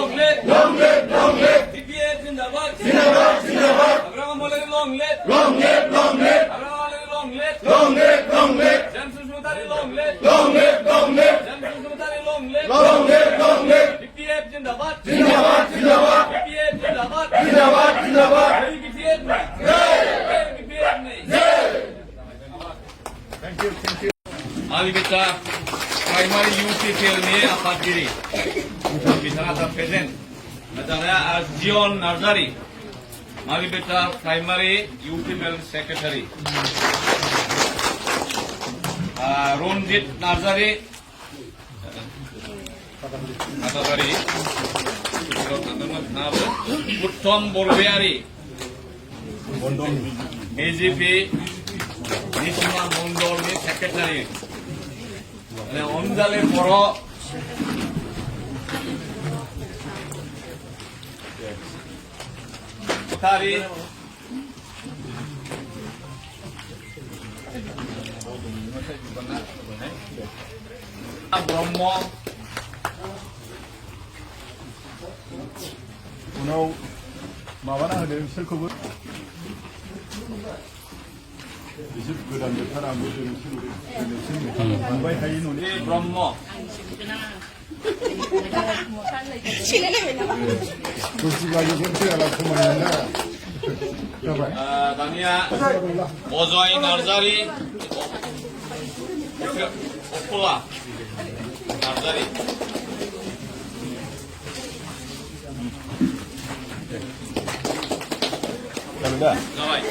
long live, long live, long live. DPS Zindabad, Zindabad, Zindabad. Abraham Molari long live, long live, long live. Abraham Molari long live, long live, long live. Jamshid Sumutari long live, long live, long live. Jamshid Sumutari long live, long live, long live. DPS Zindabad, Zindabad, Zindabad. DPS Zindabad, Zindabad, Zindabad. DPS mein, DPS mein. Thank you, thank you. Ali beta primary UPTL में आपातगिरी बिथाना था present बताया आज Xeon Narzary माली बेटा primary UPTL secretary Ranjit Narzary Narzary उत्तम Bargayary BJP निशिमा मंडल में secretary 언달의 보러 다리 브라ह्म उनाव माबाना होदों बिसोरखौबो बिसोर गोदान बोथोर आंबो मोनबाय थायो न'नि ब्रह्म दसेबाजोजोंसो आला खमायना जाबाय दानिया अजय नार्जारी अखला नार्जारी जाबाय दा जाबाय